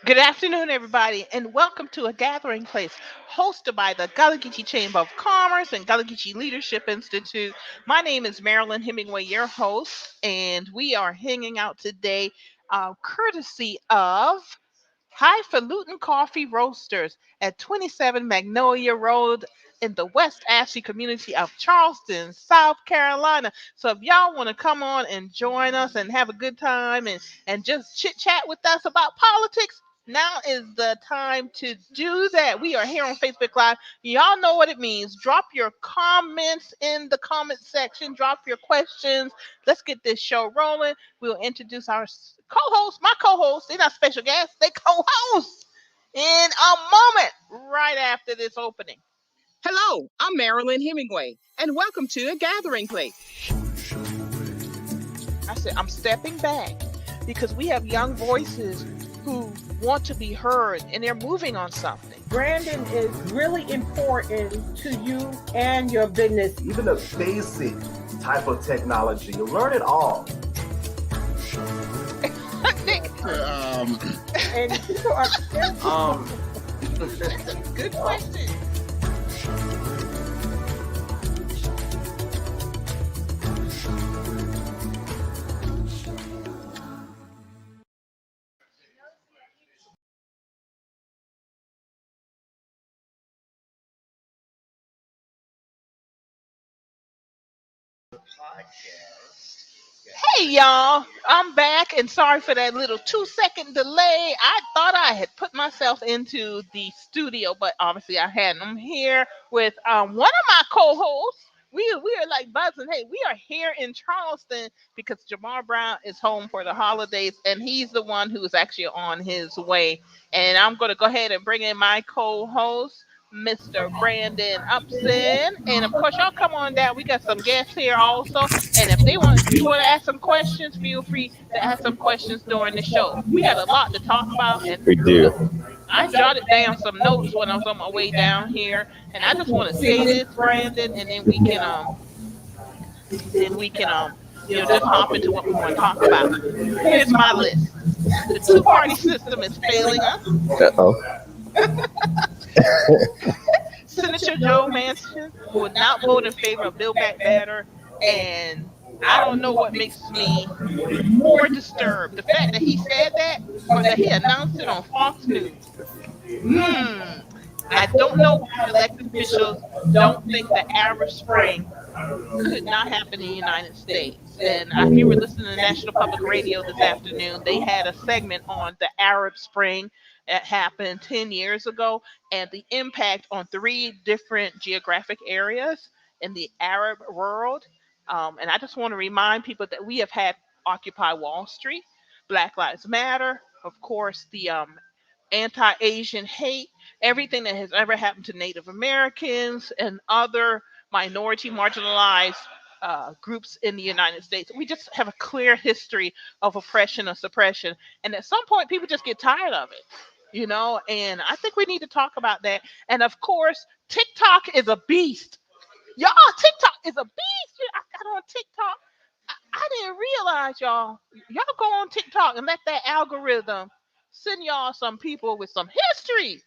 Good afternoon, everybody, and welcome to a gathering place hosted by the Gullah Geechee Chamber of Commerce and Gullah Geechee Leadership Institute. My name is Marilyn Hemingway, your host, and we are hanging out today courtesy of Highfalutin Coffee Roasters at 27 Magnolia Road in the West Ashley community of Charleston, South Carolina. So if y'all want to come on and join us and have a good time and just chit chat with us about politics, now is the time to do that. We are here on Facebook Live. Y'all know what it means. Drop your comments in the comment section. Drop your questions. Let's get this show rolling. We'll introduce our co-host, my co-host. They're not special guests, they co-hosts in a moment right after this opening. Hello, I'm Marilyn Hemingway, and welcome to A Gathering Place. I said, I'm stepping back because we have young voices who want to be heard and they're moving on something. Branding is really important to you and your business. Even a basic type of technology, you'll learn it all. And people are Good question. Hey y'all, I'm back and sorry for that little 2 second delay. I thought I had put myself into the studio, but obviously I hadn't. I'm here with one of my co-hosts. We are like buzzing. Hey, we are here in Charleston because Jamarr Brown is home for the holidays, and he's the one who is actually on his way. And I'm going to go ahead and bring in my co-host, Mr. Brandon Upson. And of course, y'all come on down. We got some guests here also. And if you want to ask some questions, feel free to ask some questions during the show. We got a lot to talk about, and We do. I jotted down some notes when I was on my way down here. And I just want to say this, Brandon, and then we can just hop into what we want to talk about. Here's my list. The two-party system is failing us. Uh-oh. Senator Joe Manchin would not vote in favor of Build Back Better, and I don't know what makes me more disturbed. The fact that he said that or that he announced it on Fox News. I don't know why elected officials don't think the Arab Spring could not happen in the United States. And if you were listening to National Public Radio this afternoon, they had a segment on the Arab Spring that happened 10 years ago and the impact on three different geographic areas in the Arab world. And I just want to remind people that we have had Occupy Wall Street, Black Lives Matter, of course, the anti Asian hate, everything that has ever happened to Native Americans and other minority marginalized groups in the United States. We just have a clear history of oppression and suppression. And at some point, people just get tired of it. And I think we need to talk about that. And of course, TikTok is a beast. Y'all, TikTok is a beast. I got on TikTok. I didn't realize y'all go on TikTok and let that algorithm send y'all some people with some history,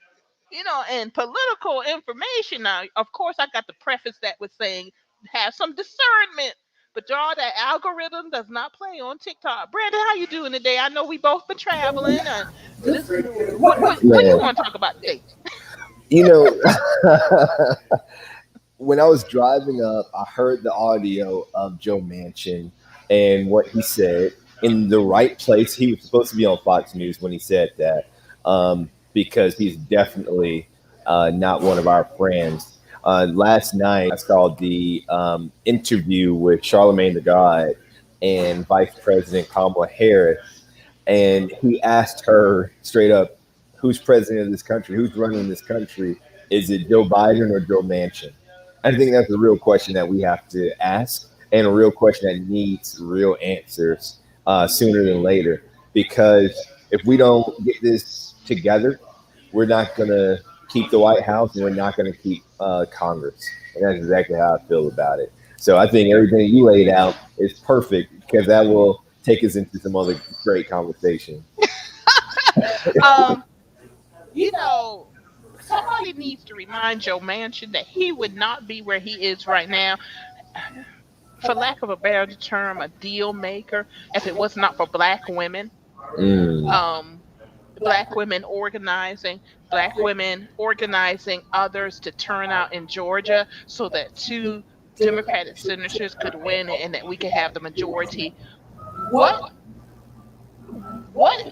and political information. Now, of course, I got to preface that with saying have some discernment. But y'all, that algorithm does not play on TikTok. Brandon, how you doing today? I know we both been traveling. What do you Man, want to talk about today? you know, when I was driving up, I heard the audio of Joe Manchin and what he said in the right place. He was supposed to be on Fox News when he said that, because he's definitely not one of our friends. Last night, I saw the interview with Charlemagne the God and Vice President Kamala Harris, and he asked her straight up, "Who's president of this country? Who's running this country? Is it Joe Biden or Joe Manchin?" I think that's a real question that we have to ask, and a real question that needs real answers sooner than later. Because if we don't get this together, we're not going to keep the White House, and we're not going to keep Congress. And that's exactly how I feel about it. So I think everything you laid out is perfect, because that will take us into some other great conversation. you know, somebody needs to remind Joe Manchin that he would not be where he is right now, for lack of a better term, a deal maker, if it was not for black women. Mm. Um, Black women organizing, black women organizing others to turn out in Georgia so that two Democratic senators could win and that we could have the majority. What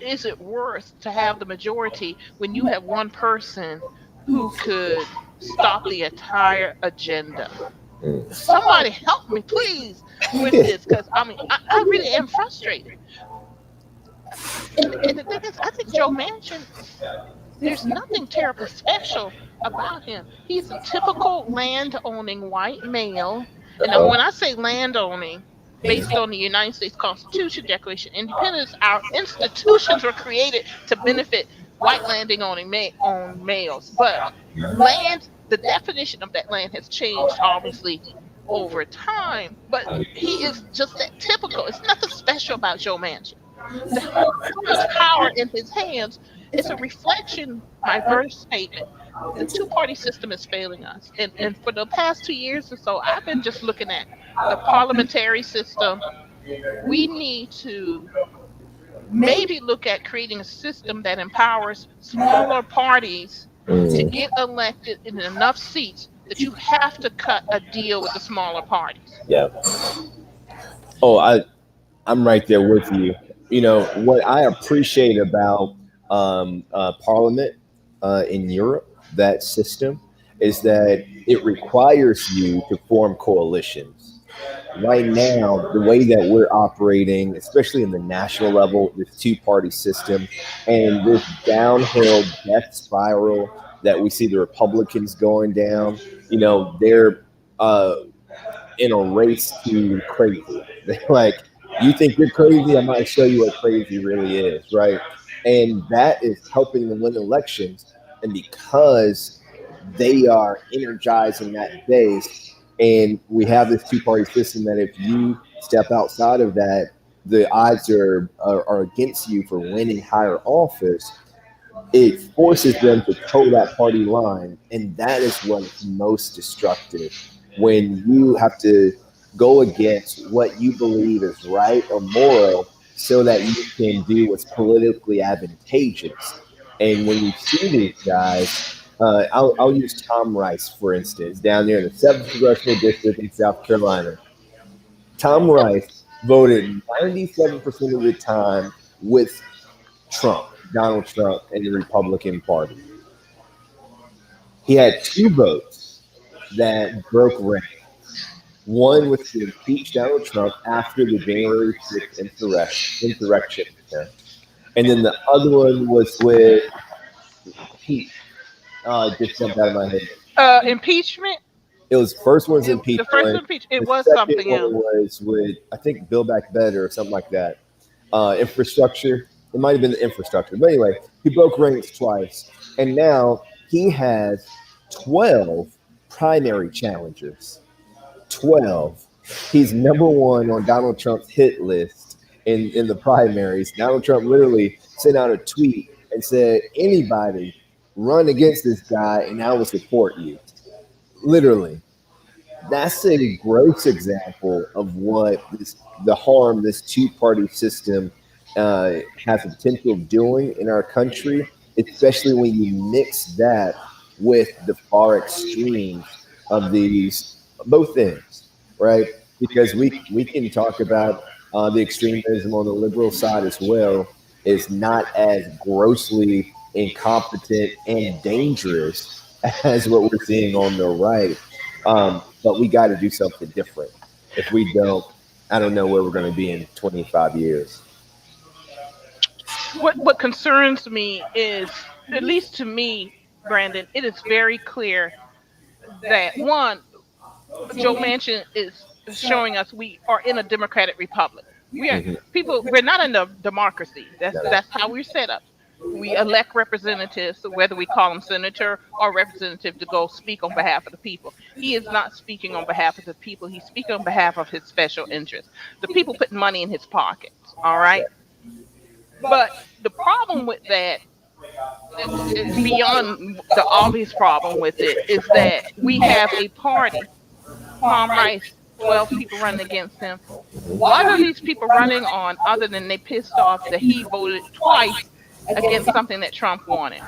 is it worth to have the majority when you have one person who could stop the entire agenda? Mm. Somebody help me, please, with this, because I really am frustrated. And the thing is, I think Joe Manchin, there's nothing terribly special about him. He's a typical land owning white male. And now, when I say land owning, based on the United States Constitution, Declaration of Independence, our institutions were created to benefit white landing owning owned males. But land, the definition of that land has changed, obviously, over time. But he is just that typical. It's nothing special about Joe Manchin. To hold so much power in his hands, it's a reflection, my first statement. The two-party system is failing us. And for the past 2 years or so, I've been just looking at the parliamentary system. We need to maybe look at creating a system that empowers smaller parties to Mm. get elected in enough seats that you have to cut a deal with the smaller parties. Yeah. Oh, I'm right there with you. You know what I appreciate about Parliament in Europe, that system, is that it requires you to form coalitions. Right now, the way that we're operating, especially in the national level, this two-party system and this downhill death spiral that we see the Republicans going down, they're uh, in a race to crazy. They're like, you think you're crazy? I might show you what crazy really is, right? And that is helping them win elections. And because they are energizing that base, and we have this two-party system that if you step outside of that, the odds are against you for winning higher office. It forces them to toe that party line, and that is what's most destructive. When you have to go against what you believe is right or moral so that you can do what's politically advantageous. And when you see these guys, I'll use Tom Rice, for instance, down there in the 7th Congressional District in South Carolina. Tom Rice voted 97% of the time with Trump, Donald Trump, and the Republican Party. He had two votes that broke rank. One was to impeach Donald Trump after the January 6th insurrection. And then the other one was with Pete. It just jumped out of my head. Impeachment. It was first one's The first impeachment. impeachment. It The was second something one else. was with, I think, Build Back Better or something like that. Infrastructure. It might have been the infrastructure. But anyway, he broke ranks twice. And now he has 12 primary challengers. 12. He's number one on Donald Trump's hit list in the primaries. Donald Trump literally sent out a tweet and said, anybody run against this guy and I will support you. Literally. That's a gross example of the harm this two-party system has the potential of doing in our country, especially when you mix that with the far extremes of these both ends, right? Because we can talk about the extremism on the liberal side as well is not as grossly incompetent and dangerous as what we're seeing on the right. But we got to do something different. If we don't, I don't know where we're going to be in 25 years. What concerns me is, at least to me, Brandon, it is very clear that one, Joe Manchin is showing us we are in a democratic republic. We are Mhm. people. We're not in a democracy. That's how we're set up. We elect representatives, whether we call them senator or representative, to go speak on behalf of the people. He is not speaking on behalf of the people. He's speaking on behalf of his special interests. The people put money in his pockets. All right. But the problem with that beyond the obvious problem with it is that we have a party. Palm Rice, 12 people running against him. What are these people running on other than they pissed off that he voted twice against something that Trump wanted?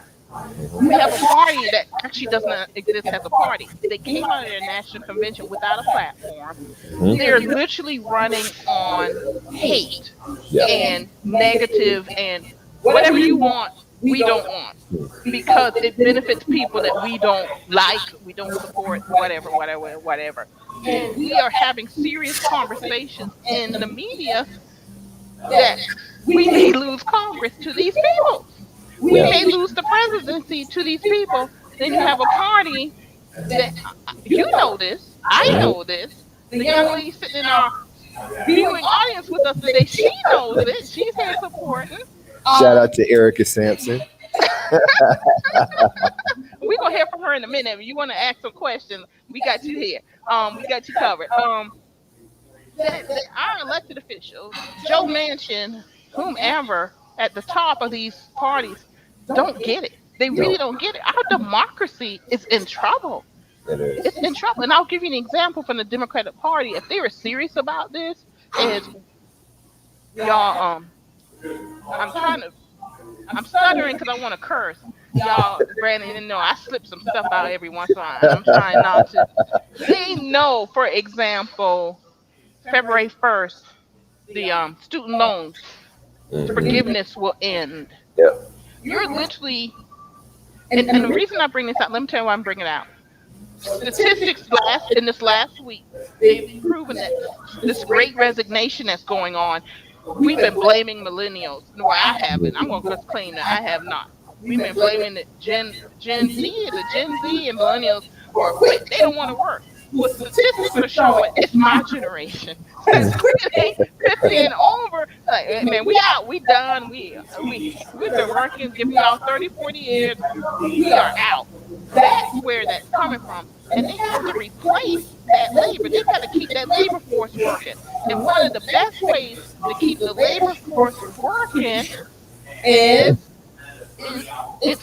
We have a party that actually doesn't exist as a party. They came out of their national convention without a platform. They're literally running on hate and negative and whatever you want, we don't want. Because it benefits people that we don't like, we don't support, whatever. And we are having serious conversations in the media that we may lose Congress to these people. We may lose the presidency to these people. Then you have a party that, you know this, I know this. The young lady sitting in our viewing audience with us today, she knows it. She's here supporting. Shout out to Erica Sampson. We're going to hear from her in a minute. If you want to ask some questions, we got you here. We got you covered. Our elected officials, Joe Manchin, whomever, at the top of these parties, don't get it. They really don't get it. Our democracy is in trouble. It's in trouble. And I'll give you an example from the Democratic Party. If they were serious about this, is y'all, I'm stuttering because I want to curse. Y'all, Brandon didn't know I slip some stuff out every once in a while. I'm trying not to. They know, for example, February 1st, the student loans forgiveness will end. You're literally, and the reason I bring this out, let me tell you why I'm bringing it out. Statistics in this last week, they've proven that this great resignation that's going on, we've been blaming millennials. No, I haven't. I'm going to just claim that I have not. We've been blaming the Gen Z and millennials are quit. They don't want to work. What statistics are showing, it's my generation. 50 and over, like, man, we out, we done, we've been working, giving y'all 30, 40 years, we are out. That's where that's coming from. And they have to replace that labor. They got to keep that labor force working. And one of the best ways to keep the labor force working is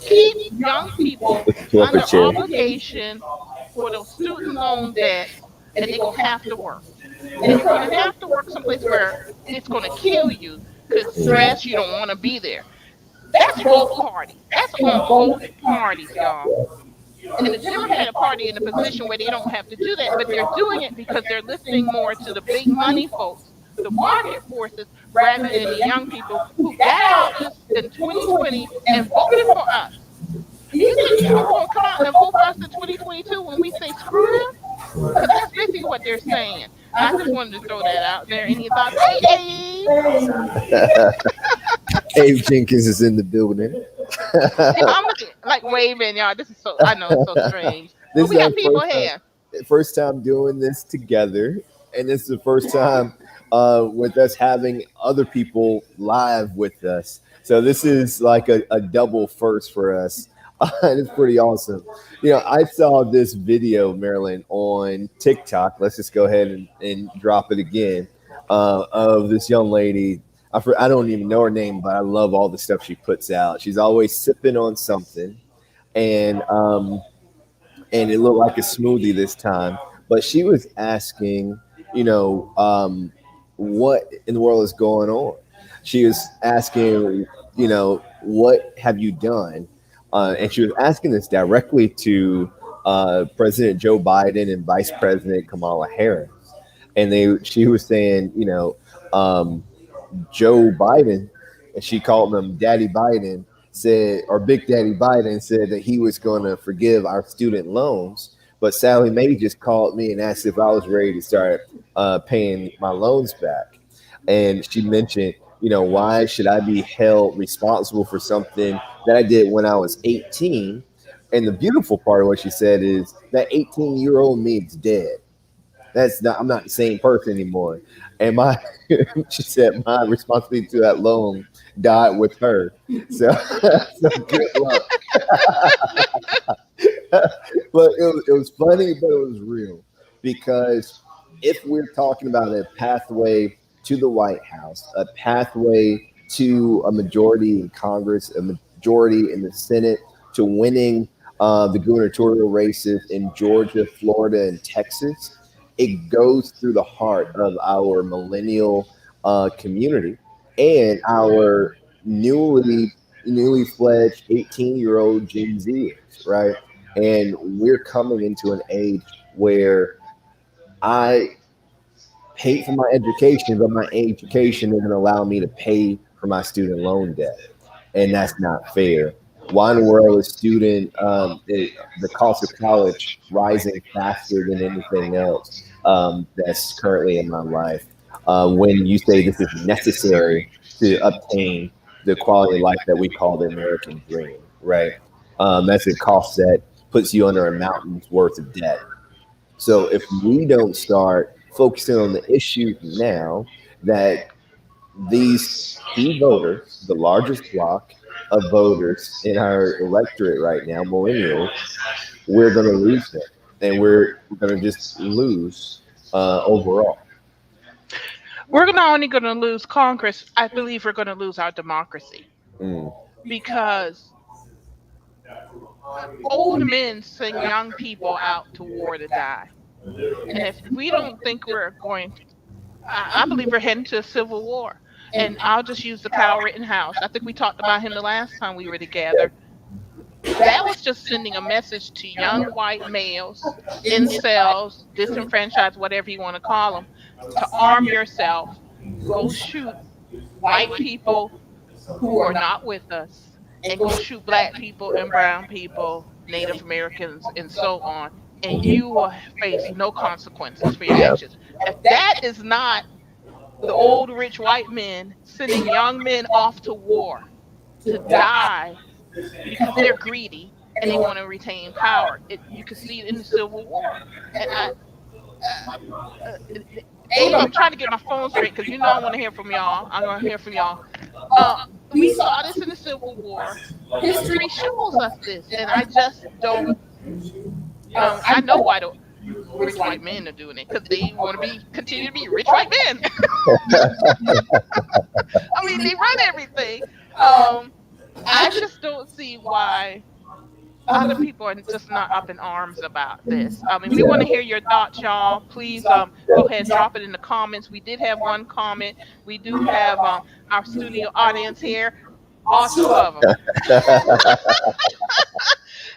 keep young people under obligation for those student loan debt, and they're going to have to work. And you're going to have to work someplace where it's going to kill you because stress, you don't want to be there. That's both parties. That's on both parties, y'all. And the Democratic Party in a position where they don't have to do that, but they're doing it because they're listening more to the big money folks, the market forces, rather than the young people who got out in 2020 and voted for us. You think people will come out and vote for us in 2022 when we say screw them? Because that's basically what they're saying. I just wanted to throw that out there. Any thoughts? Hey, Abe Jenkins is in the building. I'm like waving, y'all. This is so, I know it's so strange. But we got people here. First time doing this together. And this is the first time with us having other people live with us. So this is like a double first for us. And it's pretty awesome. You know, I saw this video, Marilyn, on TikTok. Let's just go ahead and drop it again, of this young lady. I don't even know her name, but I love all the stuff she puts out. She's always sipping on something, and it looked like a smoothie this time. But she was asking, you know, what in the world is going on? She was asking, you know, what have you done? And she was asking this directly to President Joe Biden and Vice President Kamala Harris. And she was saying, you know, Joe Biden, and she called him Daddy Biden, said, or Big Daddy Biden said that he was going to forgive our student loans. But Sally Mae just called me and asked if I was ready to start paying my loans back. And she mentioned, you know, why should I be held responsible for something that I did when I was 18? And the beautiful part of what she said is that 18-year-old me is dead. I'm not the same person anymore. And she said my responsibility to that loan died with her. So good luck. But it was funny, but it was real. Because if we're talking about a pathway to the White House, a pathway to a majority in Congress, a majority in the Senate to winning the gubernatorial races in Georgia, Florida, and Texas, it goes through the heart of our millennial community and our newly fledged 18-year-old Gen Zers, right? And we're coming into an age where I pay for my education, but my education doesn't allow me to pay for my student loan debt, and that's not fair. Why in the world is the cost of college rising faster than anything else that's currently in my life? When you say this is necessary to obtain the quality of life that we call the American dream, right? That's a cost that puts you under a mountain's worth of debt. So if we don't start focusing on the issues now, that these key voters, the largest block of voters in our electorate right now, millennials, we're going to lose them, and we're going to just lose overall. We're not only going to lose Congress, I believe we're going to lose our democracy. Because older men send young people out to war to die. And if we don't think we're going, I believe we're heading to a civil war. And I'll just use the Kyle Rittenhouse. I think we talked about him the last time we were together. That was just sending a message to young white males, incels, disenfranchised, whatever you want to call them, to arm yourself, go shoot white people who are not with us, and go shoot black people and brown people, Native Americans, and so on. And you will face no consequences for your actions. If that is not the old rich white men sending young men off to war to die because they're greedy and they want to retain power, you can see it in the Civil War. And Abe, I'm trying to get my phone straight because I want to hear from y'all. I want to hear from y'all. We saw this in the Civil War. History shows us this, and I just don't. I know why the rich white men are doing it, because they want to continue to be rich white men. I mean, they run everything. I just don't see why other people are just not up in arms about this. I mean, we want to hear your thoughts, y'all. Please go ahead and drop it in the comments. We did have one comment. We do have our studio audience here, all two of them.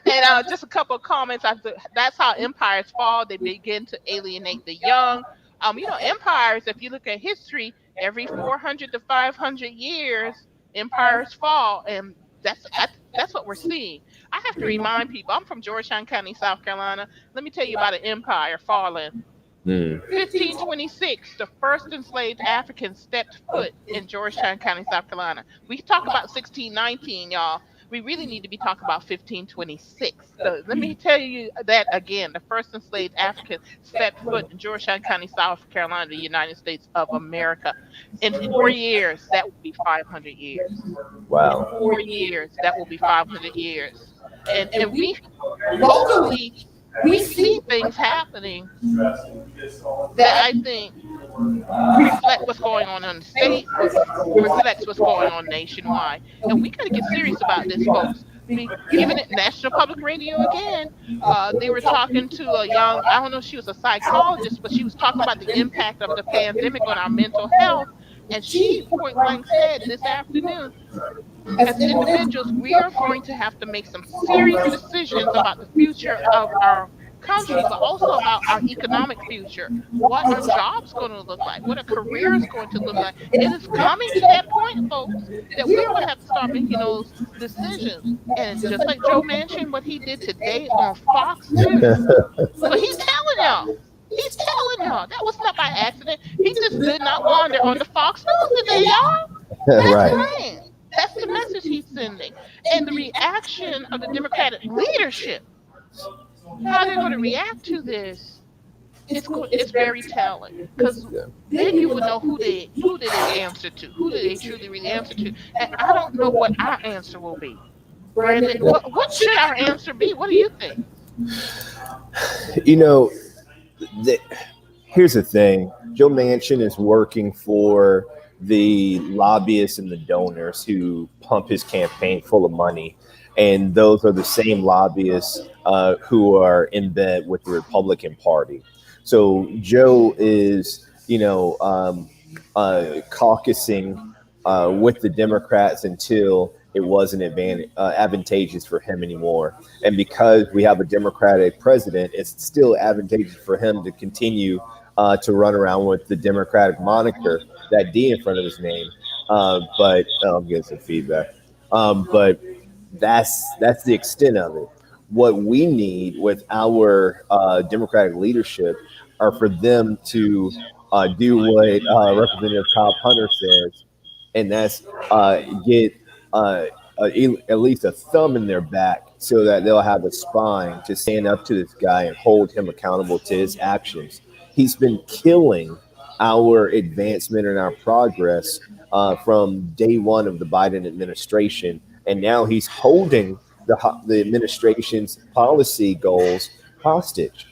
And just a couple of comments. That's how empires fall. They begin to alienate the young. Empires, if you look at history, every 400 to 500 years, empires fall. And that's what we're seeing. I have to remind people, I'm from Georgetown County, South Carolina. Let me tell you about an empire falling. 1526, the first enslaved Africans stepped foot in Georgetown County, South Carolina. We talk about 1619, y'all. We really need to be talking about 1526. So let me tell you that again. The first enslaved African stepped foot in Georgetown County, South Carolina, the United States of America. In 4 years, that will be 500 years. Wow. In 4 years, that will be 500 years. And we locally, we see things happening that I think reflect what's going on in the state, reflects what's going on nationwide. And we got to get serious about this, folks. Given it National Public Radio again, they were talking to a young, I don't know if she was a psychologist, but she was talking about the impact of the pandemic on our mental health. And she point blank said this afternoon, as individuals, we are going to have to make some serious decisions about the future of our country, but also about our economic future. What are jobs going to look like? What are careers going to look like? It is coming to that point, folks, that we're going to have to start making those decisions. And just like Joe mentioned, what he did today on Fox News, but he's telling y'all. He's telling y'all that was not by accident. He just did not wander on the Fox News today, y'all. That's right. That's the message he's sending. And the reaction of the Democratic leadership, how they're going to react to this, it's very telling. Because then you would know who did they answer to, who did they truly really answer to. And I don't know what our answer will be. Brandon, what should our answer be? What do you think? Here's the thing. Joe Manchin is working for the lobbyists and the donors who pump his campaign full of money. And those are the same lobbyists who are in bed with the Republican Party. So Joe is, caucusing with the Democrats until it wasn't advantageous for him anymore. And because we have a Democratic president, it's still advantageous for him to continue to run around with the Democratic moniker, that D in front of his name. But I'm getting some feedback. But that's the extent of it. What we need with our Democratic leadership are for them to do what Representative Cobb Hunter says, and that's get uh, at least a thumb in their back so that they'll have a spine to stand up to this guy and hold him accountable to his actions. He's been killing our advancement and our progress from day one of the Biden administration, and now he's holding the administration's policy goals hostage.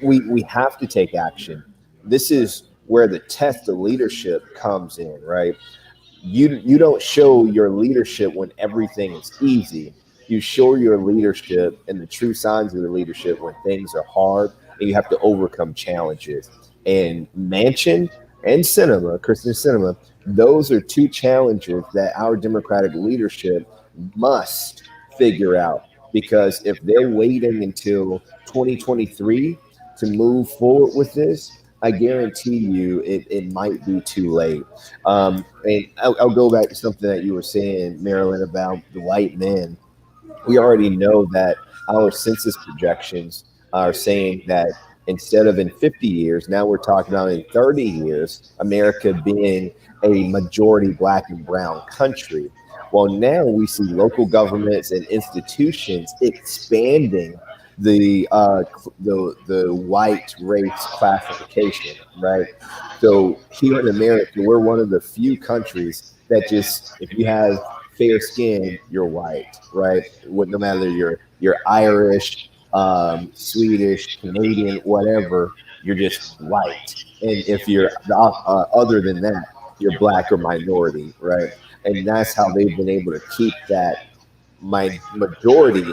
We have to take action. This is where the test of leadership comes in, right? You don't show your leadership when everything is easy. You show your leadership and the true signs of the leadership when things are hard and you have to overcome challenges. And Manchin and Cinema, Kristen Cinema, those are two challenges that our Democratic leadership must figure out. Because if they're waiting until 2023 to move forward with this, I guarantee you it might be too late. And I'll go back to something that you were saying, Marilyn, about the white men. We already know that our census projections are saying that instead of in 50 years, now we're talking about in 30 years, America being a majority black and brown country. Well, now we see local governments and institutions expanding the white race classification, right? So here in America, we're one of the few countries that just, if you have fair skin, you're white, right? No matter you're Irish, Swedish, Canadian, whatever, you're just white. And if you're other than that, you're black or minority, right? And that's how they've been able to keep that majority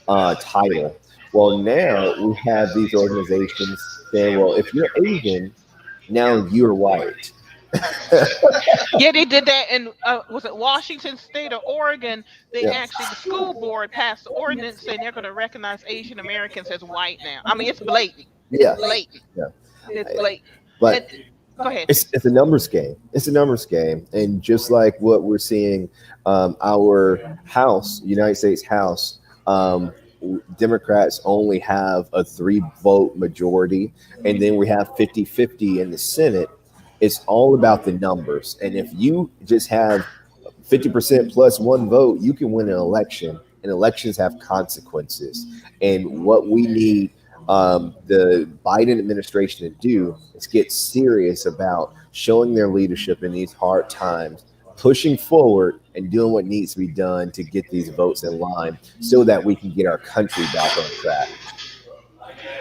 title. Well, now we have these organizations saying, well, if you're Asian, now you're white. Yeah, they did that in was it Washington State or Oregon? They Yeah. actually, the school board passed the ordinance saying they're going to recognize Asian Americans as white now. I mean, it's blatant. It's Yeah. blatant. Yeah. It's blatant. And But go ahead. it's a numbers game. It's a numbers game, and just like what we're seeing, our House, United States House, Democrats only have a 3 vote majority, and then we have 50-50 in the Senate. It's all about the numbers, and if you just have 50% plus 1 vote, you can win an election, and elections have consequences. And what we need the Biden administration to do is get serious about showing their leadership in these hard times, pushing forward and doing what needs to be done to get these votes in line so that we can get our country back on track.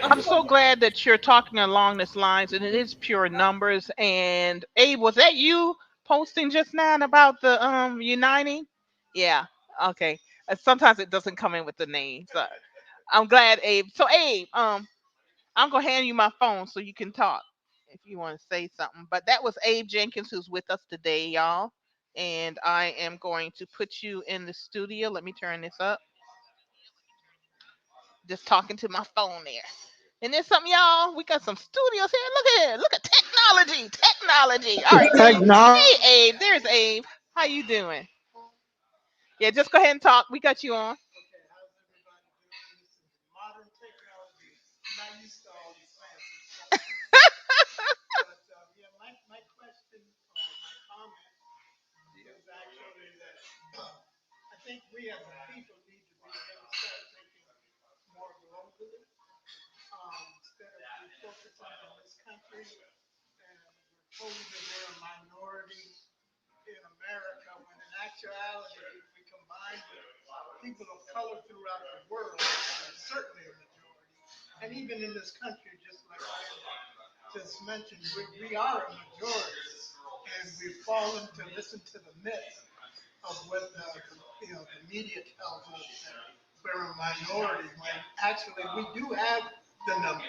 I'm so glad that you're talking along this lines, and it is pure numbers. And Abe, was that you posting just now about the uniting? Yeah. Okay. Sometimes it doesn't come in with the name, so I'm glad, Abe. So Abe, I'm gonna hand you my phone so you can talk if you want to say something. But that was Abe Jenkins who's with us today, y'all. And I am going to put you in the studio. Let me turn this up. Just talking to my phone there. And there's something, y'all. We got some studios here. Look at it. Look at technology. Technology. All right, Abe. Hey, Abe. There's Abe. How you doing? Yeah, just go ahead and talk. We got you on. and we've fallen to listen to the myth of what the media tells us that we're a minority, when actually we do have the numbers.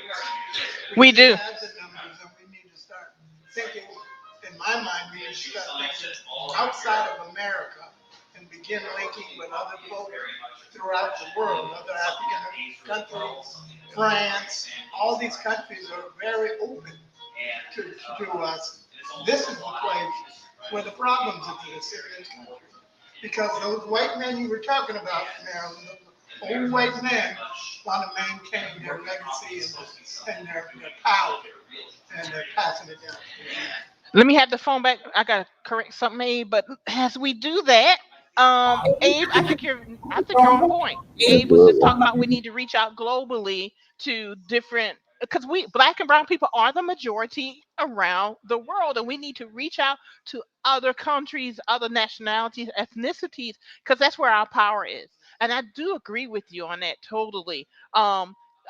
We do. Have the numbers, and we need to start thinking. In my mind, we need to start thinking outside of America and begin linking with other folks throughout the world, other African countries, France. All these countries are very open to us. This is the place where the problems exist in this country. Because those white men you were talking about, Marilyn, those old white men want to maintain their legacy and their power, and they're passing it down. Let me have the phone back. I gotta correct something, Abe. But as we do that, Abe, I think you're on point. Abe was just talking about we need to reach out globally to different, because we black and brown people are the majority around the world, and we need to reach out to other countries, other nationalities, ethnicities, because that's where our power is. And I do agree with you on that totally.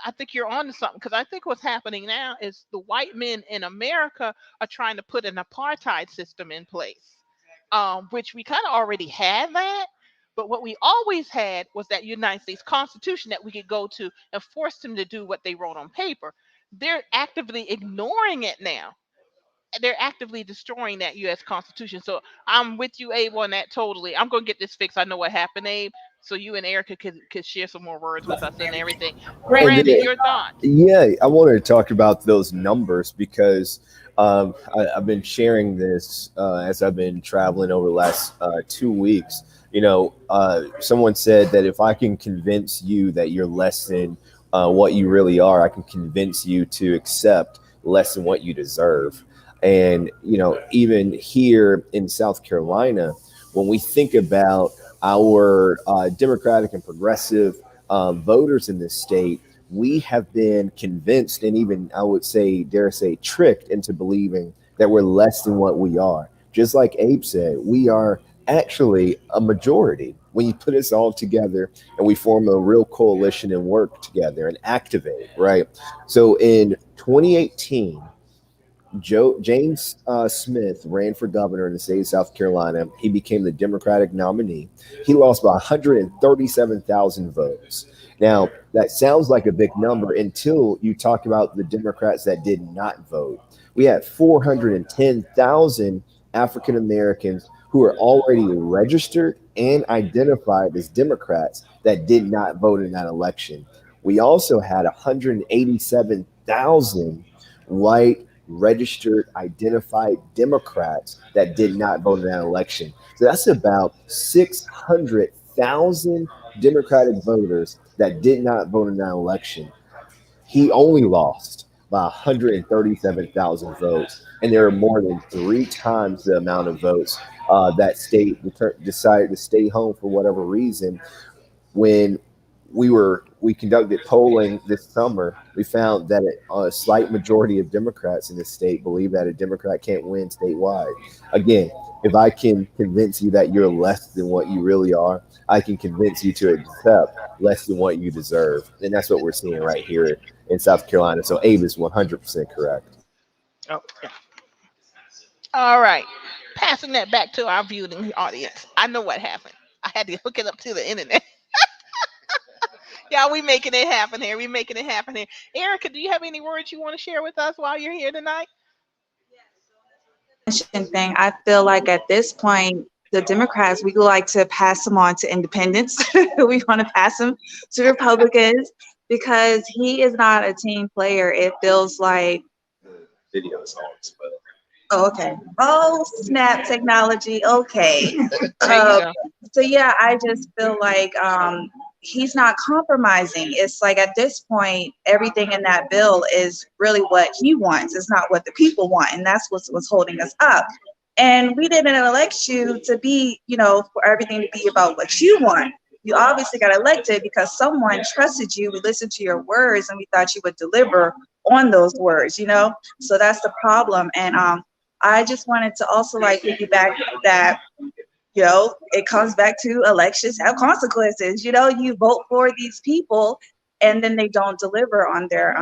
I think you're on to something, because I think what's happening now is the white men in America are trying to put an apartheid system in place, which we kind of already had that. But what we always had was that United States Constitution that we could go to and force them to do what they wrote on paper. They're actively ignoring it now. They're actively destroying that U.S. Constitution. So I'm with you, Abe, on that totally. I'm going to get this fixed. I know what happened, Abe. So you and Erica could share some more words with us and everything. And then, Brandon, your thoughts? yeah, I wanted to talk about those numbers because I've been sharing this as I've been traveling over the last 2 weeks. Someone said that if I can convince you that you're less than what you really are, I can convince you to accept less than what you deserve. And, even here in South Carolina, when we think about our Democratic and progressive voters in this state, we have been convinced and even, I would say, dare say, tricked into believing that we're less than what we are. Just like Abe said, we are actually a majority when you put us all together and we form a real coalition and work together and activate, right? So in 2018, James Smith ran for governor in the state of South Carolina. He became the Democratic nominee. He lost by 137,000 votes. Now, that sounds like a big number until you talk about the Democrats that did not vote. We had 410,000 African Americans who are already registered and identified as Democrats that did not vote in that election. We also had 187,000 white registered identified Democrats that did not vote in that election. So that's about 600,000 Democratic voters that did not vote in that election. He only lost by 137,000 votes, and there are more than 3 times the amount of votes that state decided to stay home for whatever reason. When we conducted polling this summer, we found that a slight majority of Democrats in the state believe that a Democrat can't win statewide. Again, if I can convince you that you're less than what you really are, I can convince you to accept less than what you deserve. And that's what we're seeing right here in South Carolina. So Abe is 100% correct. Oh, yeah. All right. Passing that back to our viewing audience. I know what happened. I had to hook it up to the internet. Yeah, we making it happen here. We making it happen here. Erica, do you have any words you want to share with us while you're here tonight? Thing. I feel like at this point, the Democrats, we like to pass them on to independents. We want to pass them to Republicans because he is not a team player. It feels like Video is on, but oh, okay. Oh, snap technology. Okay. There you go. So yeah, I just feel like he's not compromising. It's like at this point, everything in that bill is really what he wants. It's not what the people want, and that's what's holding us up. And we didn't elect you to be, for everything to be about what you want. You obviously got elected because someone trusted you. We listened to your words, and we thought you would deliver on those words. So that's the problem. And I just wanted to also piggyback that. It comes back to elections have consequences. You vote for these people and then they don't deliver on their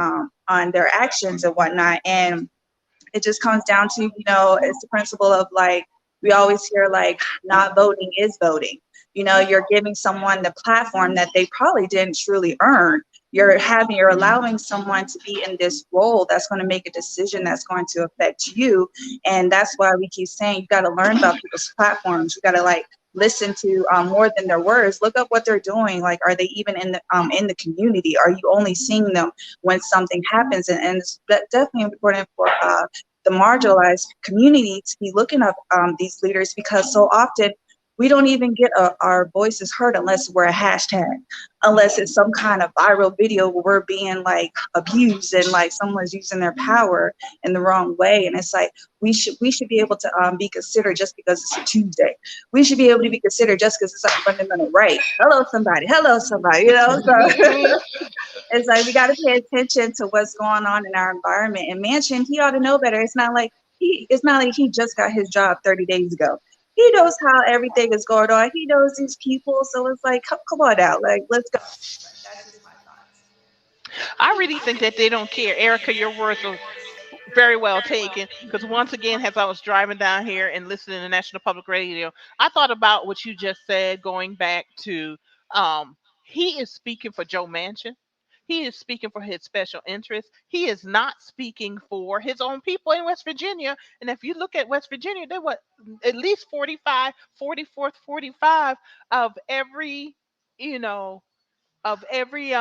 actions and whatnot. And it just comes down to, it's the principle of like, we always hear like not voting is voting. You're giving someone the platform that they probably didn't truly earn. You're allowing someone to be in this role that's going to make a decision that's going to affect you. And that's why we keep saying you got to learn about people's platforms. You got to like listen to more than their words. Look up what they're doing. Like, are they even in the community? Are you only seeing them when something happens? And it's definitely important for the marginalized community to be looking up these leaders, because so often we don't even get our voices heard unless we're a hashtag, unless it's some kind of viral video where we're being like abused and like someone's using their power in the wrong way. And it's like, we should be able to be considered just because it's a Tuesday. We should be able to be considered just because it's a fundamental right. Hello, somebody. So it's like, we got to pay attention to what's going on in our environment. And Manchin, he ought to know better. It's not like he just got his job 30 days ago. He knows how everything is going on. He knows these people. So it's like, come on out. Like, let's go. That's just my thoughts. I really think that they don't care. Erica, your words are very well taken. Because once again, as I was driving down here and listening to National Public Radio, I thought about what you just said, going back to he is speaking for Joe Manchin. He is speaking for his special interests. He is not speaking for his own people in West Virginia. And if you look at West Virginia, there were at least 45 of every, of every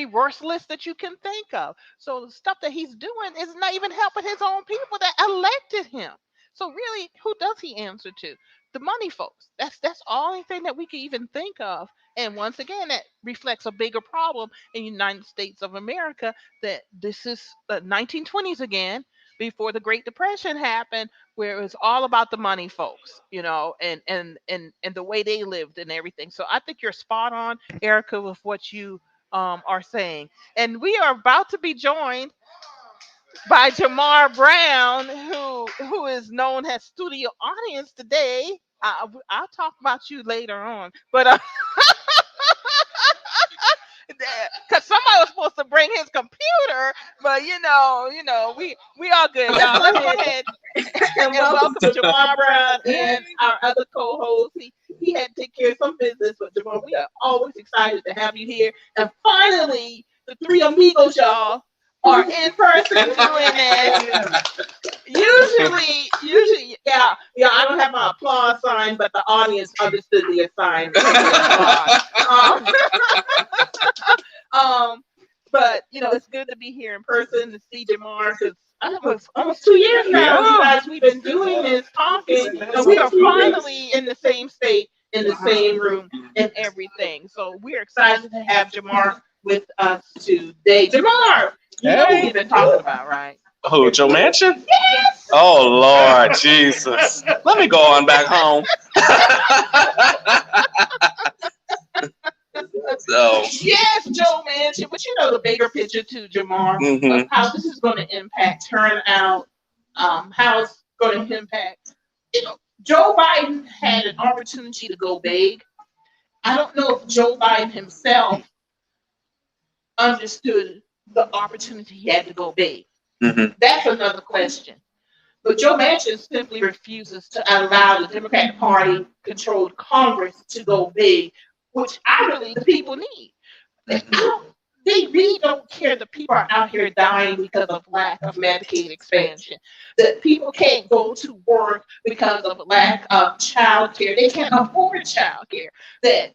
worst list that you can think of. So the stuff that he's doing is not even helping his own people that elected him. So really, who does he answer to? The money folks. That's the only thing that we can even think of. And once again, that reflects a bigger problem in the United States of America, that this is the 1920s again, before the Great Depression happened, where it was all about the money folks, and the way they lived and everything. So I think you're spot on, Erica, with what you are saying. And we are about to be joined by Jamarr Brown, who is known as studio audience today. I'll talk about you later on, but because somebody was supposed to bring his computer, but we all good, y'all. Let's go ahead and welcome Jamarr Brown and our other co-host. He had to take care of some business, but Jamarr, we are always excited to have you here. And finally, the three amigos, y'all, are in person doing that. Usually, yeah, I don't have my applause sign, but the audience understood the assignment. But it's good to be here in person to see Jamarr, because almost 2 years now, you guys, we've been doing this, talking, and we are finally in the same state, in the same room, and everything. So we're excited to have Jamarr with us today. Jamarr, you know what we've been talking about, right? Who, Joe Manchin? Yes! Oh, Lord Jesus. Let me go on back home. So. Yes, Joe Manchin, but the bigger picture too, Jamarr, of how this is going to impact turnout, how it's going to impact. Joe Biden had an opportunity to go big. I don't know if Joe Biden himself understood the opportunity he had to go big. Mm-hmm. That's another question. But Joe Manchin simply refuses to allow the Democratic Party controlled Congress to go big, which the people need. They really don't care that people are out here dying because of lack of Medicaid expansion, that people can't go to work because of lack of child care. They can't afford child care, that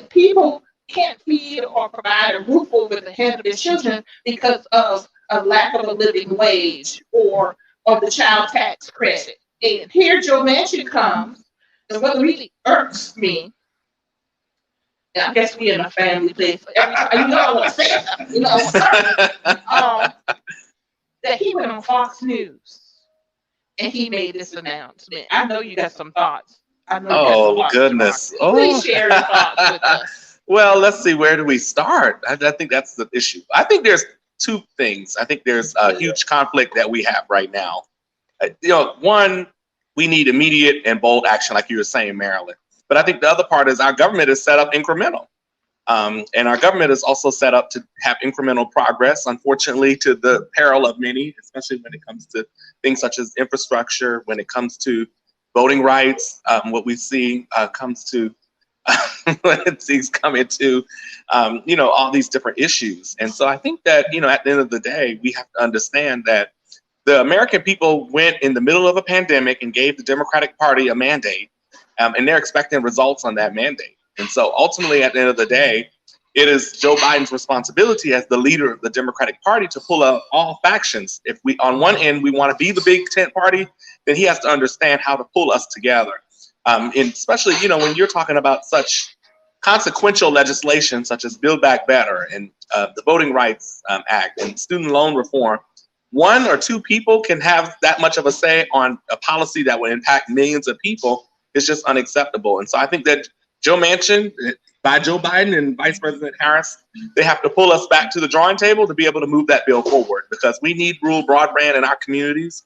people can't feed or provide a roof over the head of their children because of a lack of a living wage or the child tax credit. And here Joe Manchin comes, and what really irks me, and I guess we're in a family place, but every time, I want to say something, that he went on Fox News and he made this announcement. I know you got some thoughts. Oh, goodness. Please share your thoughts with us. Well, let's see, where do we start? I think that's the issue. I think there's two things. I think there's a huge conflict that we have right now. One, we need immediate and bold action, like you were saying, Marilyn. But I think the other part is our government is set up incremental. And our government is also set up to have incremental progress, unfortunately, to the peril of many, especially when it comes to things such as infrastructure, when it comes to voting rights, what we see comes to when things come into, all these different issues. And so I think that, at the end of the day, we have to understand that the American people went in the middle of a pandemic and gave the Democratic Party a mandate, and they're expecting results on that mandate. And so ultimately, at the end of the day, it is Joe Biden's responsibility as the leader of the Democratic Party to pull out all factions. If we, on one end, we want to be the big tent party, then he has to understand how to pull us together. And especially, when you're talking about such consequential legislation, such as Build Back Better and the Voting Rights Act and student loan reform, one or two people can have that much of a say on a policy that would impact millions of people. It's just unacceptable. And so I think that Joe Manchin, by Joe Biden and Vice President Harris, they have to pull us back to the drawing table to be able to move that bill forward, because we need rural broadband in our communities.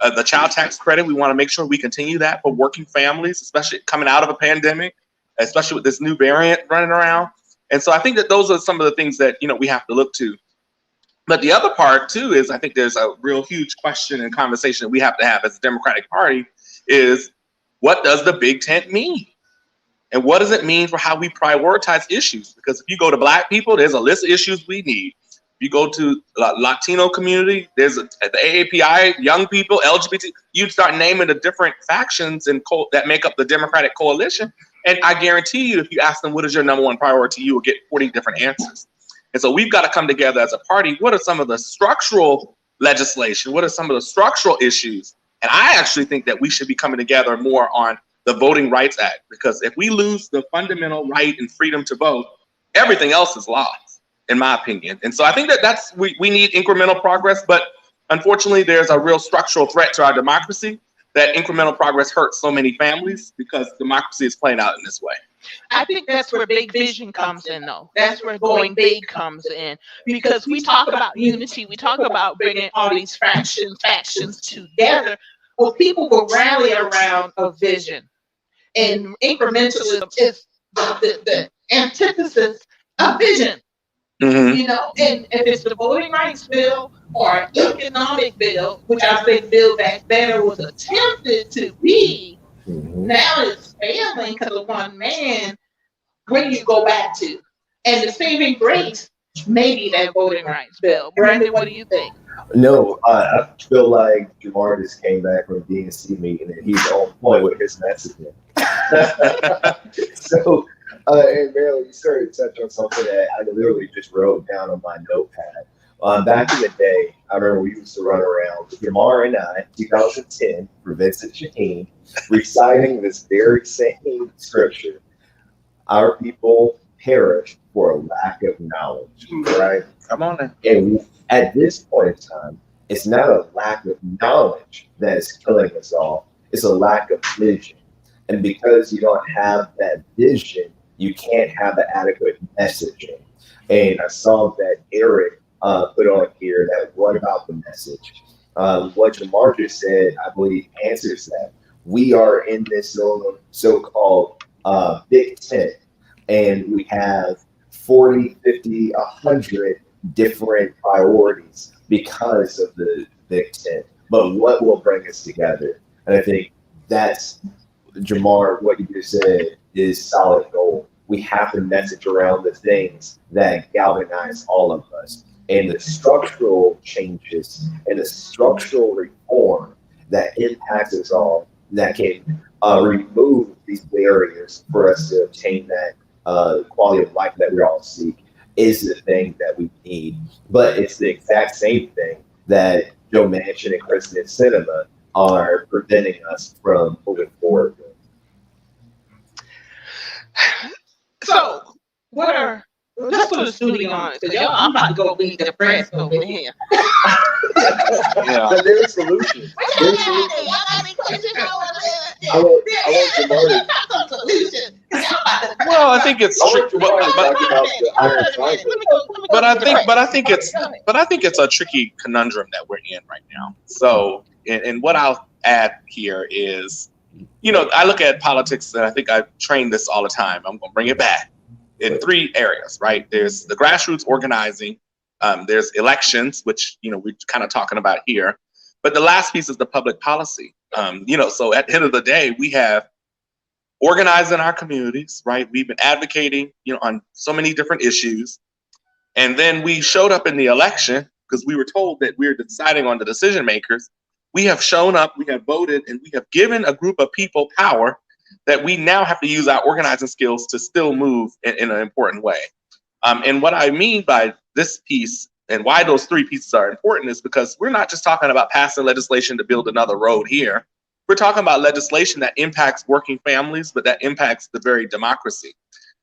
The child tax credit, we want to make sure we continue that for working families, especially coming out of a pandemic, especially with this new variant running around. And so I think that those are some of the things that, we have to look to. But the other part, too, is I think there's a real huge question and conversation that we have to have as a Democratic Party is, what does the big tent mean? And what does it mean for how we prioritize issues? Because if you go to Black people, there's a list of issues we need. If you go to the Latino community, there's the AAPI, young people, LGBT, you start naming the different factions and that make up the Democratic coalition. And I guarantee you, if you ask them, what is your number one priority, you will get 40 different answers. And so we've got to come together as a party. What are some of the structural legislation? What are some of the structural issues? And I actually think that we should be coming together more on the Voting Rights Act, because if we lose the fundamental right and freedom to vote, everything else is lost, in my opinion. And so I think that we need incremental progress, but unfortunately, there's a real structural threat to our democracy that incremental progress hurts so many families because democracy is playing out in this way. I think that's where big vision comes in, though. That's where going big comes in, because we talk about unity. We talk about bringing all these factions together. Well, people will rally around a vision, and incrementalism is the antithesis of vision. Mm-hmm. And if it's the voting rights bill or economic bill, which I think Build Back Better was attempted to be, now it's failing because of one man. Where do you go back to? And the saving grace may be that voting rights bill. Brandon, what do you think? No, I feel like Jamarr just came back from a DNC meeting and he's on point with his messaging. So, and Marilyn, you started to touch on something that I literally just wrote down on my notepad. Back in the day, I remember we used to run around, Jamarr and I, 2010, for Vincent Shaheen, reciting this very same scripture. Our people perish for a lack of knowledge, right? Come on then. And at this point in time, it's not a lack of knowledge that is killing us all. It's a lack of vision. And because you don't have that vision, you can't have the adequate messaging. And I saw that Eric put on here that what about the message? What Jamarr just said, I believe, answers that. We are in this so-called big tent, and we have 40, 50, 100 different priorities because of the big tent. But what will bring us together? And I think that's, Jamarr, what you just said is solid gold. We have to message around the things that galvanize all of us. And the structural changes and the structural reform that impacts us all, that can remove these barriers for us to obtain that quality of life that we all seek, is the thing that we need. But it's the exact same thing that Joe Manchin and Kristen Sinema are preventing us from moving forward with. So, let's put a studio on it, because I'm about to go lead the press over here. Yeah. But there's solutions. There's solutions. I want Jamarr to. Well, I think it's tricky, but I think it's a tricky conundrum that we're in right now. So, and what I'll add here is, I look at politics, and I think I train this all the time. I'm going to bring it back. in three areas, right? There's the grassroots organizing, there's elections, which, we're kind of talking about here. But the last piece is the public policy. So at the end of the day, we have organized in our communities, right? We've been advocating, on so many different issues. And then we showed up in the election because we were told that we're deciding on the decision makers. We have shown up, we have voted, and we have given a group of people power that we now have to use our organizing skills to still move in an important way. And what I mean by this piece and why those three pieces are important is because we're not just talking about passing legislation to build another road here. We're talking about legislation that impacts working families, but that impacts the very democracy.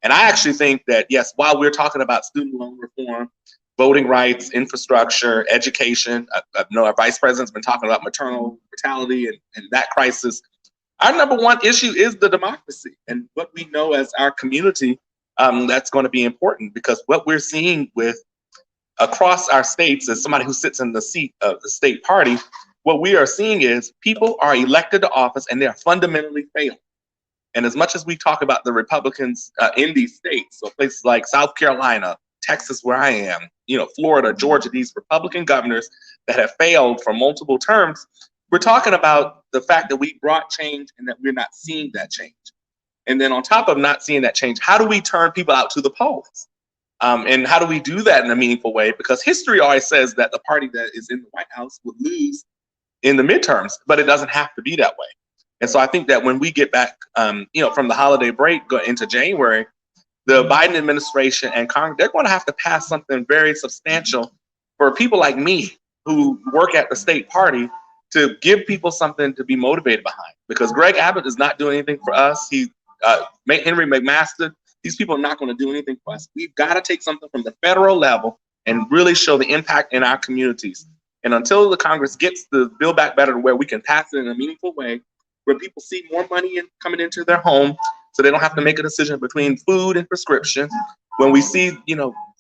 And I actually think that, yes, while we're talking about student loan reform, voting rights, infrastructure, education, I know our vice president's been talking about maternal mortality and that crisis. Our number one issue is the democracy and what we know as our community. That's going to be important because what we're seeing with across our states as somebody who sits in the seat of the state party, what we are seeing is people are elected to office and they're fundamentally failing. And as much as we talk about the Republicans in these states, so places like South Carolina, Texas, where I am, Florida, Georgia, these Republican governors that have failed for multiple terms, we're talking about the fact that we brought change and that we're not seeing that change. And then on top of not seeing that change, how do we turn people out to the polls? And how do we do that in a meaningful way? Because history always says that the party that is in the White House would lose in the midterms, but it doesn't have to be that way. And so I think that when we get back, from the holiday break go into January, the Biden administration and Congress, they're going to have to pass something very substantial for people like me who work at the state party to give people something to be motivated behind. Because Greg Abbott is not doing anything for us. Henry McMaster, these people are not going to do anything for us. We've got to take something from the federal level and really show the impact in our communities. And until the Congress gets the Build Back Better to where we can pass it in a meaningful way, where people see more money coming into their home so they don't have to make a decision between food and prescription, when we see,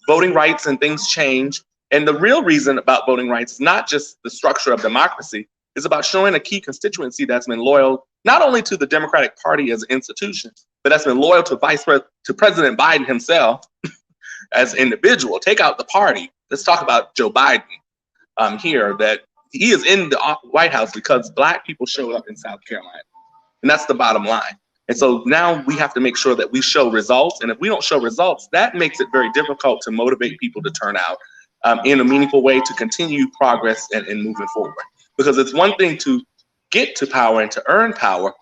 voting rights and things change. And the real reason about voting rights is not just the structure of democracy, it's about showing a key constituency that's been loyal not only to the Democratic Party as an institution, but that's been loyal to President Biden himself as an individual. Take out the party. Let's talk about Joe Biden here, that he is in the White House because Black people showed up in South Carolina. And that's the bottom line. And so now we have to make sure that we show results. And if we don't show results, that makes it very difficult to motivate people to turn out in a meaningful way to continue progress and moving forward. Because it's one thing to get to power and to earn power.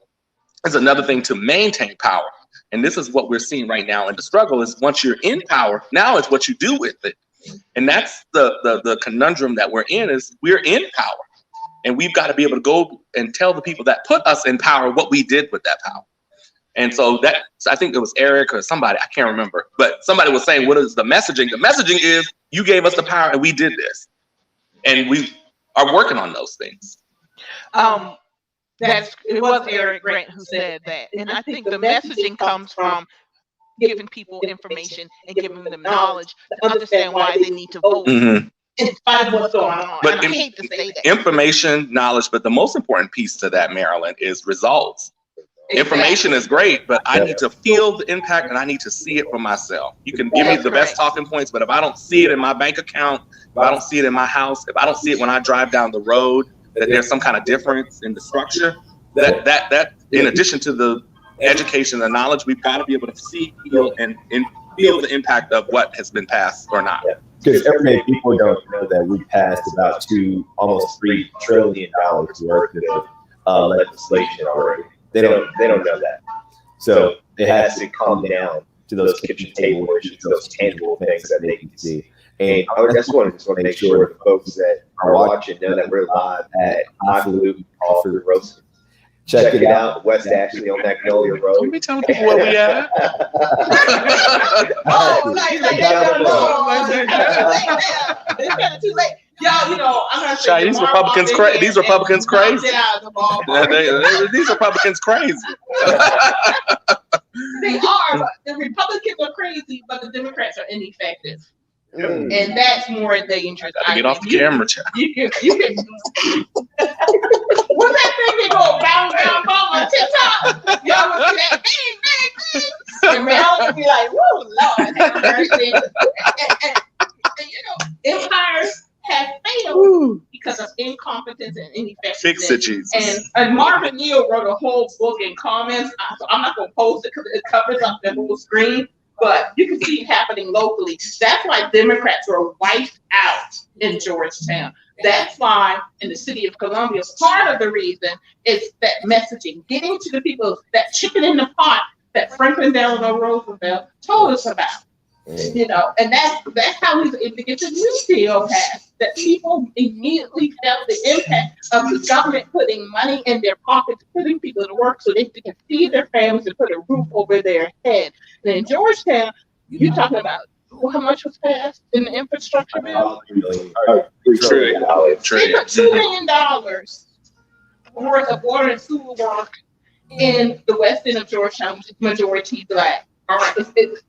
It's another thing to maintain power. And this is what we're seeing right now. And the struggle is once you're in power, now it's what you do with it. And that's the conundrum that we're in, is we're in power. And we've got to be able to go and tell the people that put us in power what we did with that power. And so I think it was Eric or somebody, I can't remember, but somebody was saying, what is the messaging? The messaging is you gave us the power and we did this. And we are working on those things. It was Eric Grant who said that. And I think the messaging comes from giving people information and giving them knowledge to understand why they need to vote. Mm-hmm. In spite of what's going on. But I hate to say that. Information, knowledge, but the most important piece to that, Marilyn, is results. Exactly. Information is great, but I need to feel the impact and I need to see it for myself. You can give me the best talking points, but if I don't see it in my bank account, if I don't see it in my house, if I don't see it when I drive down the road, that there's some kind of difference in the structure, that in addition to the education and knowledge, we've got to be able to see, feel, and feel the impact of what has been passed or not. Because everyday people don't know that we passed about almost $3 trillion worth of legislation already. They don't know that. So it has to come down to those kitchen table issues, those tangible things that they can see. And I just want to make sure the folks that are watching know that we're live at Highfalutin Crawford Roasting. Check it out, West Ashley on Magnolia Road. Can we tell people where we at? It's kind of too late. Y'all, I'm gonna say these Republicans crazy. These Republicans crazy. These Republicans crazy. They are. But the Republicans are crazy, but the Democrats are ineffective. And that's more dangerous. Get off the camera, child. You can. What's that thing that go round on TikTok? Y'all will see that bang, bang, bang. And Marilyn will be like, whoa, Lord. mercy. And, empires have failed because of incompetence and ineffectiveness. Fix it, Jesus. And Marvin Neal wrote a whole book in comments. So I'm not going to post it because it covers up the whole screen. But you can see it happening locally. That's why Democrats were wiped out in Georgetown. That's why in the city of Columbia, part of the reason is that messaging, getting to the people, that chicken in the pot that Franklin Delano Roosevelt told us about. And that's how we were able to get the New Deal passed. That people immediately felt the impact of the government putting money in their pockets, putting people to work so they can feed their families and put a roof over their head. And in Georgetown, you're talking about how much was passed in the infrastructure bill? $3 trillion. They put $2 million worth of water and sewer work in the west end of Georgetown, which is majority Black. All right,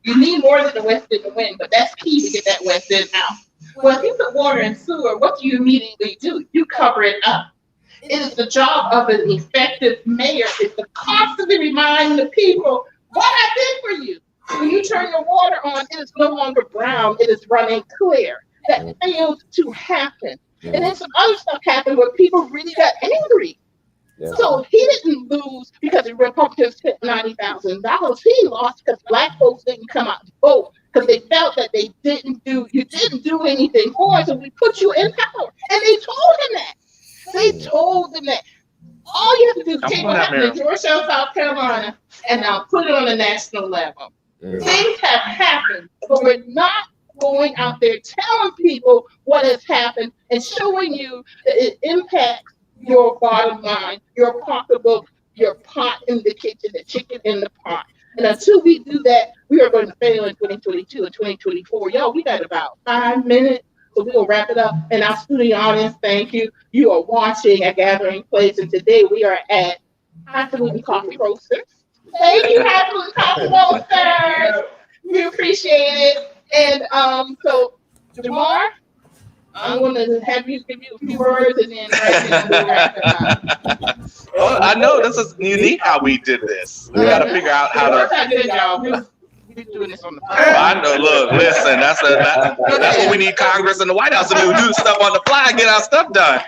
you need more than the west end to win, but that's key to get that west end out. Well, if you put water and sewer, what do you immediately do? You cover it up. It is the job of an effective mayor is to constantly remind the people what I did for you. When you turn your water on, it is no longer brown, it is running clear. That failed to happen. And then some other stuff happened where people really got angry. Yeah. So he didn't lose because the Republicans spent $90,000. He lost because Black folks didn't come out to vote because they felt that you didn't do anything for us, so we put you in power. And they told him that. They told them that. All you have to do is take what happened in Georgetown, South Carolina, and now put it on a national level. Things have happened, but we're not going out there telling people what has happened and showing you that it impacts your bottom line, your pocketbook, your pot in the kitchen, the chicken in the pot. And until we do that, we are going to fail in 2022 and 2024. Y'all, we got about 5 minutes, so we'll wrap it up. And our studio audience, thank you. You are watching A Gathering Place, and today we are at Highfalutin Coffee Roasters. Thank you, Highfalutin Coffee Roasters. We appreciate it. And so, Jamarr, I'm going to have you give you a few words and then we'll wrap it up. Well, I know this is unique how we did this. We got to figure out how to. We're doing this on the fly. I know. Look, listen. That's what we need Congress and the White House to do. Do stuff on the fly, and get our stuff done.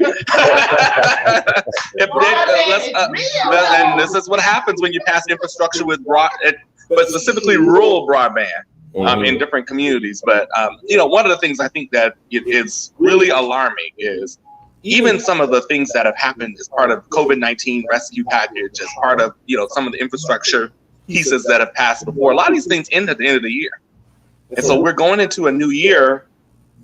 And this is what happens when you pass infrastructure with but specifically rural broadband. In different communities. But, one of the things I think that is really alarming is even some of the things that have happened as part of COVID-19 rescue package, as part of, some of the infrastructure pieces that have passed before. A lot of these things end at the end of the year. And so we're going into a new year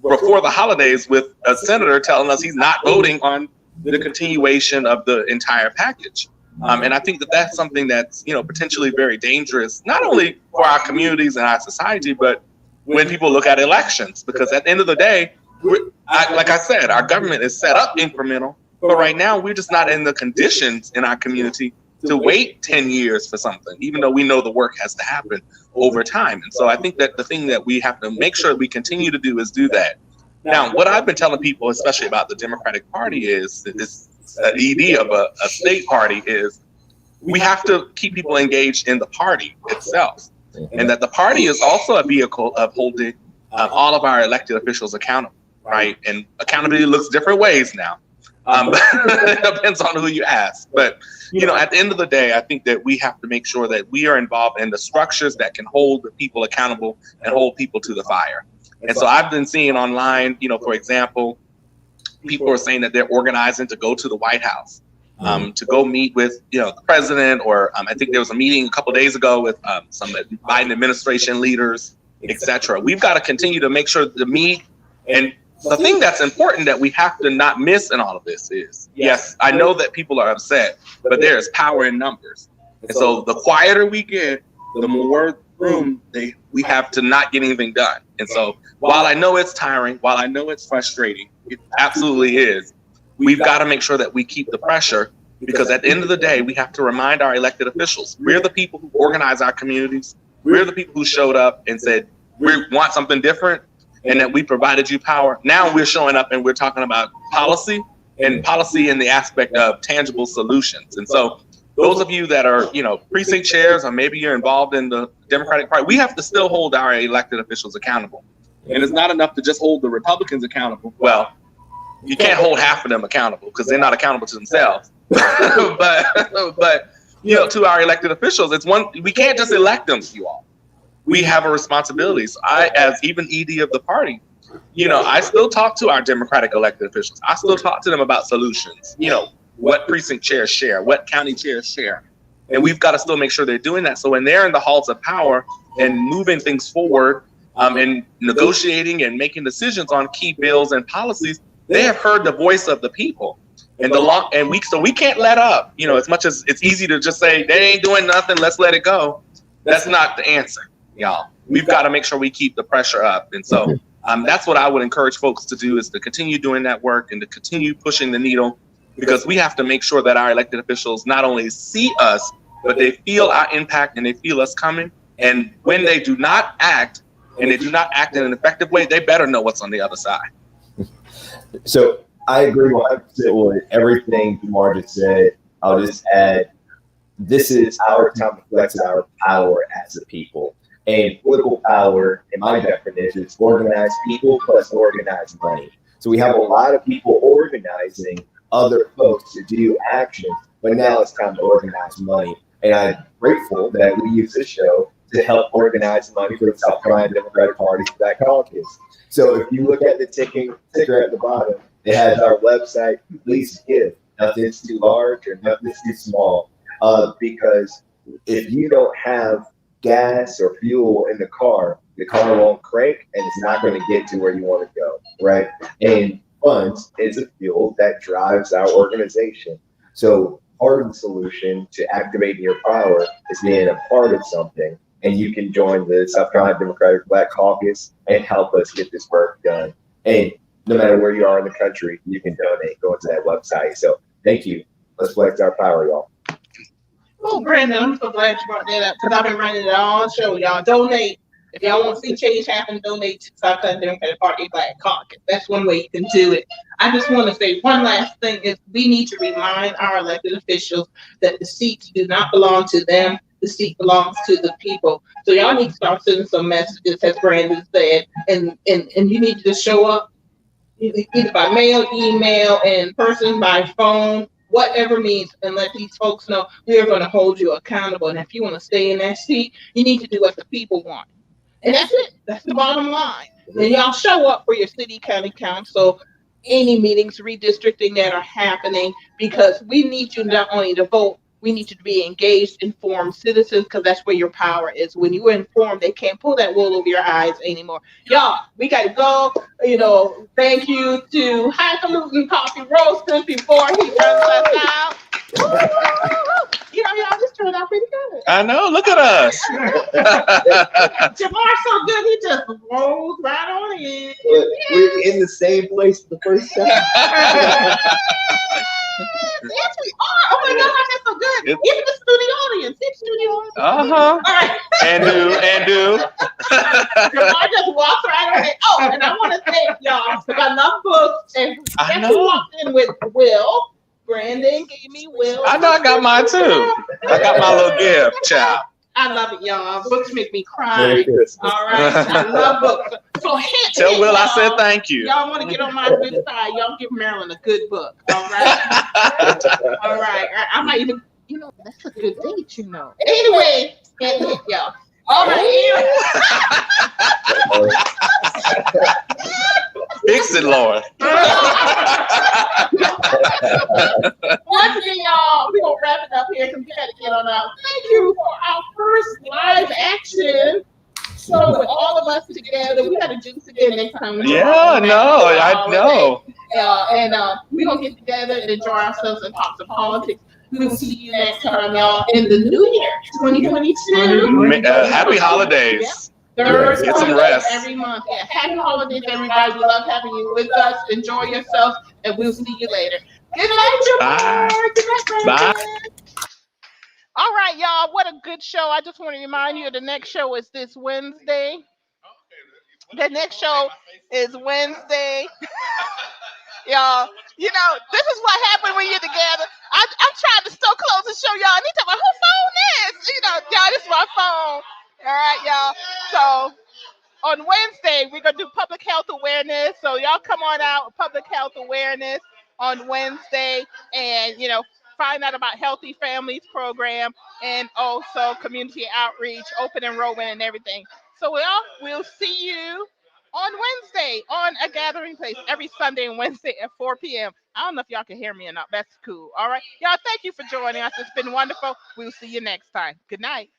before the holidays with a senator telling us he's not voting on the continuation of the entire package. And I think that that's something that's, potentially very dangerous, not only for our communities and our society, but when people look at elections, because at the end of the day, like I said, our government is set up incremental, but right now we're just not in the conditions in our community to wait 10 years for something, even though we know the work has to happen over time. And so I think that the thing that we have to make sure we continue to do is do that. Now, what I've been telling people, especially about the Democratic Party, is that this ED of a state party is we have to keep people engaged in the party itself, and that the party is also a vehicle of holding all of our elected officials accountable, right? And accountability looks different ways now. It depends on who you ask. But, at the end of the day, I think that we have to make sure that we are involved in the structures that can hold the people accountable and hold people to the fire. And so I've been seeing online, for example, people are saying that they're organizing to go to the White House, to go meet with, the president, or I think there was a meeting a couple of days ago with some Biden administration leaders, etc. We've got to continue to make sure to meet. And the thing that's important that we have to not miss in all of this is, yes, I know that people are upset, but there is power in numbers. And so the quieter we get, the more room we have to not get anything done. And so while I know it's tiring, while I know it's frustrating, it absolutely is, we've got to make sure that we keep the pressure, because at the end of the day, we have to remind our elected officials, we're the people who organize our communities. We're the people who showed up and said, we want something different, and that we provided you power. Now we're showing up and we're talking about policy in the aspect of tangible solutions. And so those of you that are, precinct chairs, or maybe you're involved in the Democratic Party, we have to still hold our elected officials accountable. And it's not enough to just hold the Republicans accountable. Well, you can't hold half of them accountable because they're not accountable to themselves. but to our elected officials, we can't just elect them, you all. We have a responsibility. So I, as even ED of the party, I still talk to our Democratic elected officials. I still talk to them about solutions, what precinct chairs share, what county chairs share. And we've got to still make sure they're doing that. So when they're in the halls of power and moving things forward and negotiating and making decisions on key bills and policies, they have heard the voice of the people. So we can't let up, as much as it's easy to just say they ain't doing nothing, let's let it go. That's not the answer, y'all. We've got to make sure we keep the pressure up. And so that's what I would encourage folks to do, is to continue doing that work and to continue pushing the needle, because we have to make sure that our elected officials not only see us, but they feel our impact and they feel us coming. And when they do not act, and they do not act in an effective way, they better know what's on the other side. So I agree 100% with everything Jamarr just said. I'll just add, this is our time to flex our power as a people. And political power, in my definition, is organized people plus organized money. So we have a lot of people organizing other folks to do actions, but now it's time to organize money. And I'm grateful that we use this show to help organize money for the South Carolina Democratic Party for that caucus. So if you look at the ticker at the bottom, it has our website. Please give. Nothing's too large or nothing's too small. Because if you don't have gas or fuel in the car won't crank, and it's not going to get to where you want to go, right? And funds is a fuel that drives our organization. So part of the solution to activating your power is being a part of something. And you can join the South Carolina Democratic Black Caucus and help us get this work done. And no matter where you are in the country, you can donate going to that website. So thank you. Let's flex our power, y'all. Oh, Brandon, I'm so glad you brought that up, because I've been running it all show. Y'all donate. If y'all want to see change happen, donate to South Carolina Democratic Party Black Caucus. That's one way you can do it. I just want to say one last thing is we need to remind our elected officials that the seats do not belong to them. The seat belongs to the people. So y'all need to start sending some messages, as Brandon said, and you need to just show up either by mail, email, in person, by phone, whatever means, and let these folks know we are going to hold you accountable. And if you want to stay in that seat, you need to do what the people want. And that's it. That's the bottom line. And y'all show up for your city, county council, any meetings, redistricting that are happening, because we need you not only to vote, we need you to be engaged, informed citizens, because that's where your power is. When you are informed, they can't pull that wool over your eyes anymore. Y'all, we got to go. Thank you to Highfalutin Coffee Roasters before he turns us out. Y'all just turned out pretty good. I know. Look at us. Jamar's so good, he just rolls right on in. We're in the same place for the first time. Yes, we are. Oh my gosh, that's so good. Even the studio audience. It's studio audience. Uh-huh. All right. And do. Jamar just walks right on in. Oh, and I want to thank y'all, because I love books. And guess who walked in with Will? Brandon gave me Will. I know, I got mine too. I got my little gift, child. I love it, y'all. Books make me cry. All right. I love books. So tell Will I said thank you. Y'all want to get on my good side, y'all give Marilyn a good book. All right. All right. I might even, that's a good date, Anyway, y'all. All right. Fix it, Lord. Once again, y'all, we're going to wrap it up here because we got to get on out. Thank you for our first live action show with all of us together. We got to do this again next time. Yeah, no, I know. And we're going to get together and enjoy ourselves and talk to politics. We'll see you next time, y'all, in the new year, 2022. Happy holidays. Get some rest every month. Yeah. Happy holidays, everybody. We love having you with us. Enjoy yourself, and we'll see you later. Good night, Jamarr. Good night, bye. All right, y'all. What a good show. I just want to remind you the next show is this Wednesday. The next show is Wednesday. Y'all, this is what happens when you're together. I'm trying to still close the show, y'all. So on Wednesday, we're going to do public health awareness. So y'all come on out, public health awareness on Wednesday, and, find out about Healthy Families program and also community outreach, open enrollment and everything. So we'll see you on Wednesday on A Gathering Place every Sunday and Wednesday at 4 p.m. I don't know if y'all can hear me or not. That's cool. All right. Y'all, thank you for joining us. It's been wonderful. We'll see you next time. Good night.